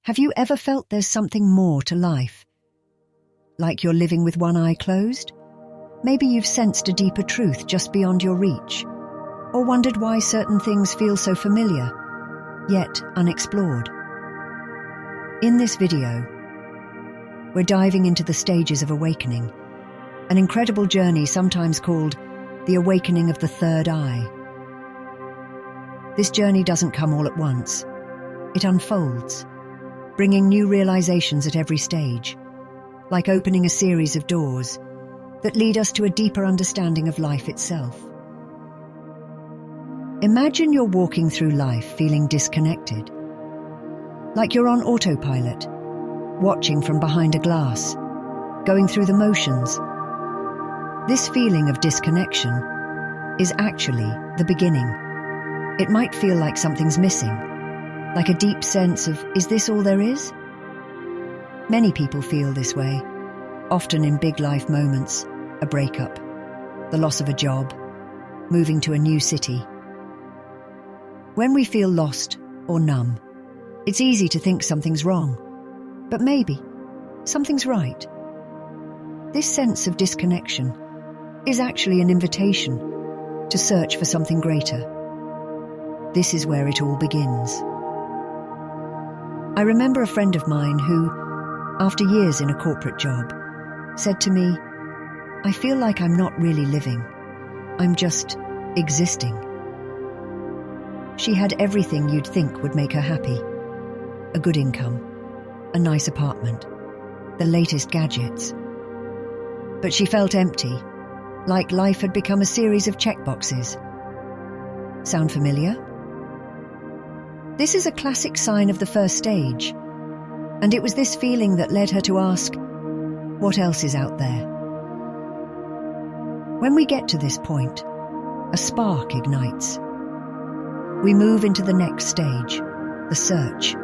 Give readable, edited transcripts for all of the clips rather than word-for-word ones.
Have you ever felt there's something more to life? Like you're living with one eye closed? Maybe you've sensed a deeper truth just beyond your reach, or wondered why certain things feel so familiar, yet unexplored. In this video, we're diving into the stages of awakening, an incredible journey sometimes called the awakening of the third eye. This journey doesn't come all at once. It unfolds, bringing new realizations at every stage, like opening a series of doors that lead us to a deeper understanding of life itself. Imagine you're walking through life feeling disconnected, like you're on autopilot, watching from behind a glass, going through the motions. This feeling of disconnection is actually the beginning. It might feel like something's missing, like a deep sense of, is this all there is? Many people feel this way, often in big life moments, a breakup, the loss of a job, moving to a new city. When we feel lost or numb, it's easy to think something's wrong, but maybe something's right. This sense of disconnection is actually an invitation to search for something greater. This is where it all begins. I remember a friend of mine who, after years in a corporate job, said to me, "I feel like I'm not really living. I'm just existing." She had everything you'd think would make her happy. A good income, a nice apartment, the latest gadgets. But she felt empty, like life had become a series of checkboxes. Sound familiar? This is a classic sign of the first stage, and it was this feeling that led her to ask, what else is out there? When we get to this point, a spark ignites. We move into the next stage, the search.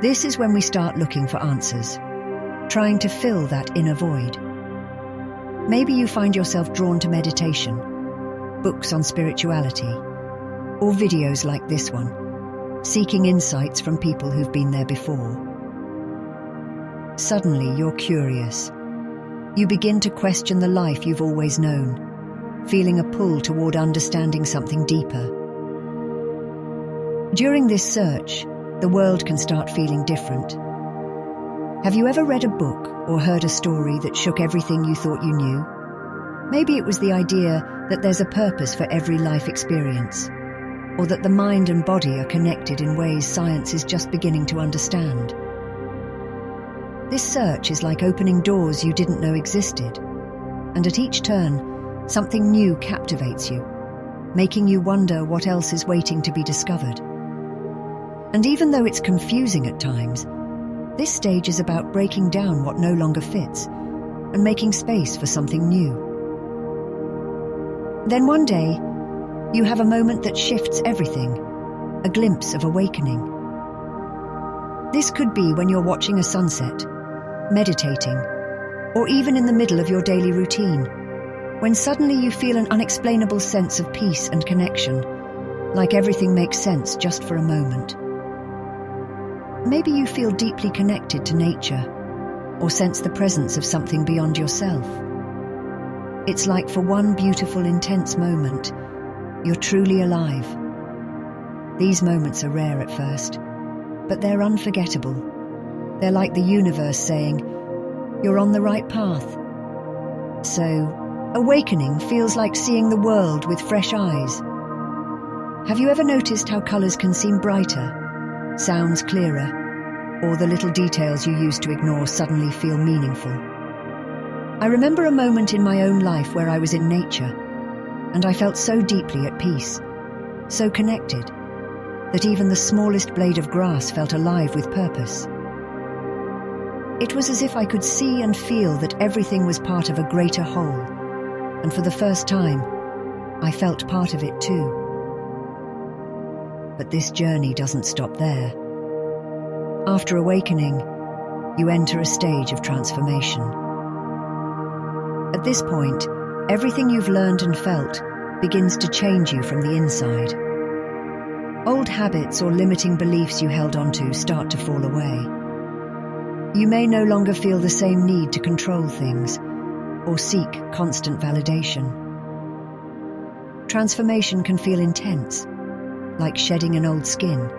This is when we start looking for answers, trying to fill that inner void. Maybe you find yourself drawn to meditation, books on spirituality, or videos like this one, seeking insights from people who've been there before. Suddenly, you're curious. You begin to question the life you've always known, feeling a pull toward understanding something deeper. During this search, the world can start feeling different. Have you ever read a book or heard a story that shook everything you thought you knew? Maybe it was the idea that there's a purpose for every life experience, or that the mind and body are connected in ways science is just beginning to understand. This search is like opening doors you didn't know existed, and at each turn, something new captivates you, making you wonder what else is waiting to be discovered. And even though it's confusing at times, this stage is about breaking down what no longer fits and making space for something new. Then one day, you have a moment that shifts everything, a glimpse of awakening. This could be when you're watching a sunset, meditating, or even in the middle of your daily routine, when suddenly you feel an unexplainable sense of peace and connection, like everything makes sense just for a moment. Maybe you feel deeply connected to nature, or sense the presence of something beyond yourself. It's like for one beautiful, intense moment, you're truly alive. These moments are rare at first, but they're unforgettable. They're like the universe saying, you're on the right path. So, awakening feels like seeing the world with fresh eyes. Have you ever noticed how colors can seem brighter, sounds clearer, or the little details you used to ignore suddenly feel meaningful? I remember a moment in my own life where I was in nature, and I felt so deeply at peace, so connected, that even the smallest blade of grass felt alive with purpose. It was as if I could see and feel that everything was part of a greater whole, and for the first time, I felt part of it too. But this journey doesn't stop there. After awakening, you enter a stage of transformation. At this point, everything you've learned and felt begins to change you from the inside. Old habits or limiting beliefs you held onto start to fall away. You may no longer feel the same need to control things or seek constant validation. Transformation can feel intense, like shedding an old skin,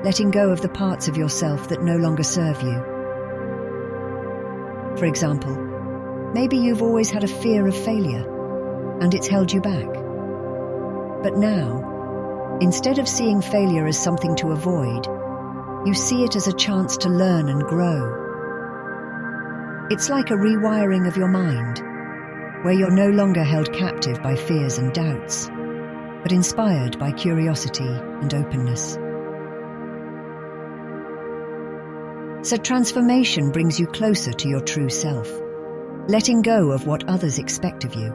letting go of the parts of yourself that no longer serve you. For example, maybe you've always had a fear of failure, and it's held you back. But now, instead of seeing failure as something to avoid, you see it as a chance to learn and grow. It's like a rewiring of your mind, where you're no longer held captive by fears and doubts, but inspired by curiosity and openness. So transformation brings you closer to your true self, letting go of what others expect of you,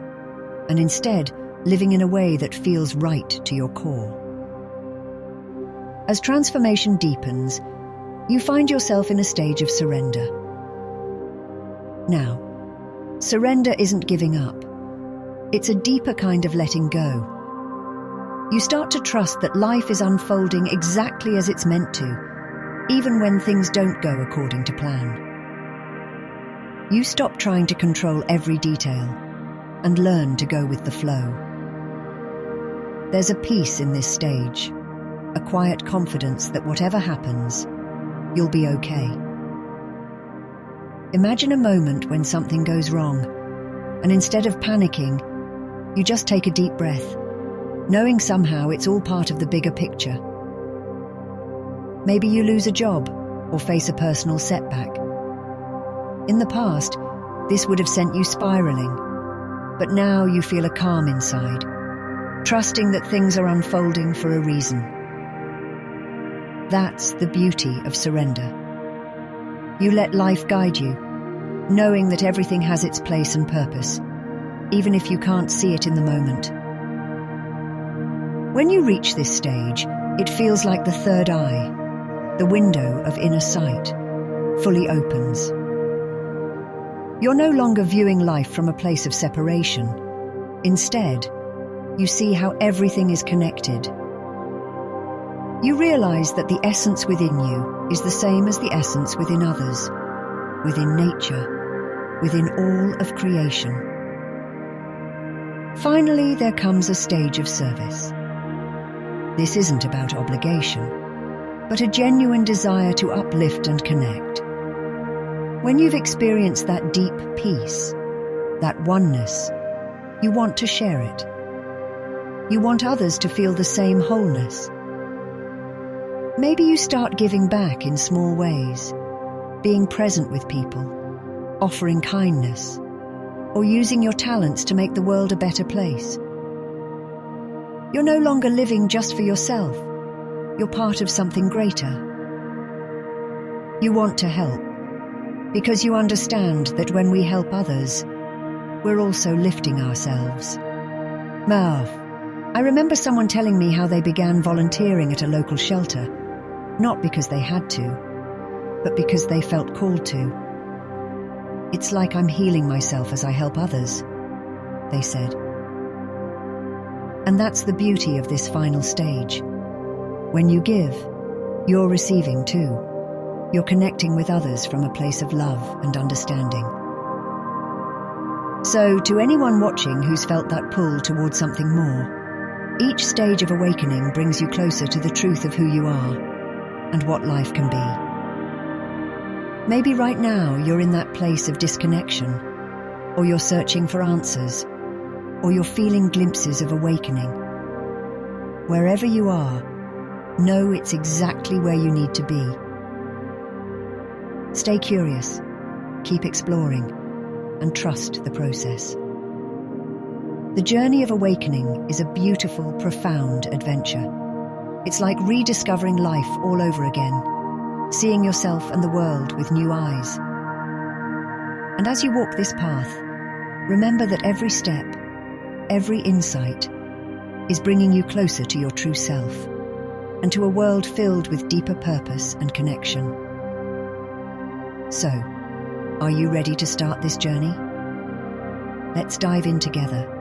and instead living in a way that feels right to your core. As transformation deepens, you find yourself in a stage of surrender. Now, surrender isn't giving up. It's a deeper kind of letting go. You start to trust that life is unfolding exactly as it's meant to, even when things don't go according to plan. You stop trying to control every detail and learn to go with the flow. There's a peace in this stage, a quiet confidence that whatever happens, you'll be okay. Imagine a moment when something goes wrong, and instead of panicking, you just take a deep breath, knowing somehow it's all part of the bigger picture. Maybe you lose a job or face a personal setback. In the past, this would have sent you spiraling, but now you feel a calm inside, trusting that things are unfolding for a reason. That's the beauty of surrender. You let life guide you, knowing that everything has its place and purpose, even if you can't see it in the moment. When you reach this stage, it feels like the third eye, the window of inner sight, fully opens. You're no longer viewing life from a place of separation. Instead, you see how everything is connected. You realize that the essence within you is the same as the essence within others, within nature, within all of creation. Finally, there comes a stage of service. This isn't about obligation, but a genuine desire to uplift and connect. When you've experienced that deep peace, that oneness, you want to share it. You want others to feel the same wholeness. Maybe you start giving back in small ways, being present with people, offering kindness, or using your talents to make the world a better place. You're no longer living just for yourself. You're part of something greater. You want to help, because you understand that when we help others, we're also lifting ourselves. I remember someone telling me how they began volunteering at a local shelter, not because they had to, but because they felt called to. It's like I'm healing myself as I help others, they said. And that's the beauty of this final stage. When you give, you're receiving too. You're connecting with others from a place of love and understanding. So, to anyone watching who's felt that pull towards something more, each stage of awakening brings you closer to the truth of who you are and what life can be. Maybe right now you're in that place of disconnection, or you're searching for answers, or you're feeling glimpses of awakening. Wherever you are, know it's exactly where you need to be. Stay curious, keep exploring, and trust the process. The journey of awakening is a beautiful, profound adventure. It's like rediscovering life all over again, seeing yourself and the world with new eyes. And as you walk this path, remember that every step, every insight, is bringing you closer to your true self and to a world filled with deeper purpose and connection. So, are you ready to start this journey? Let's dive in together.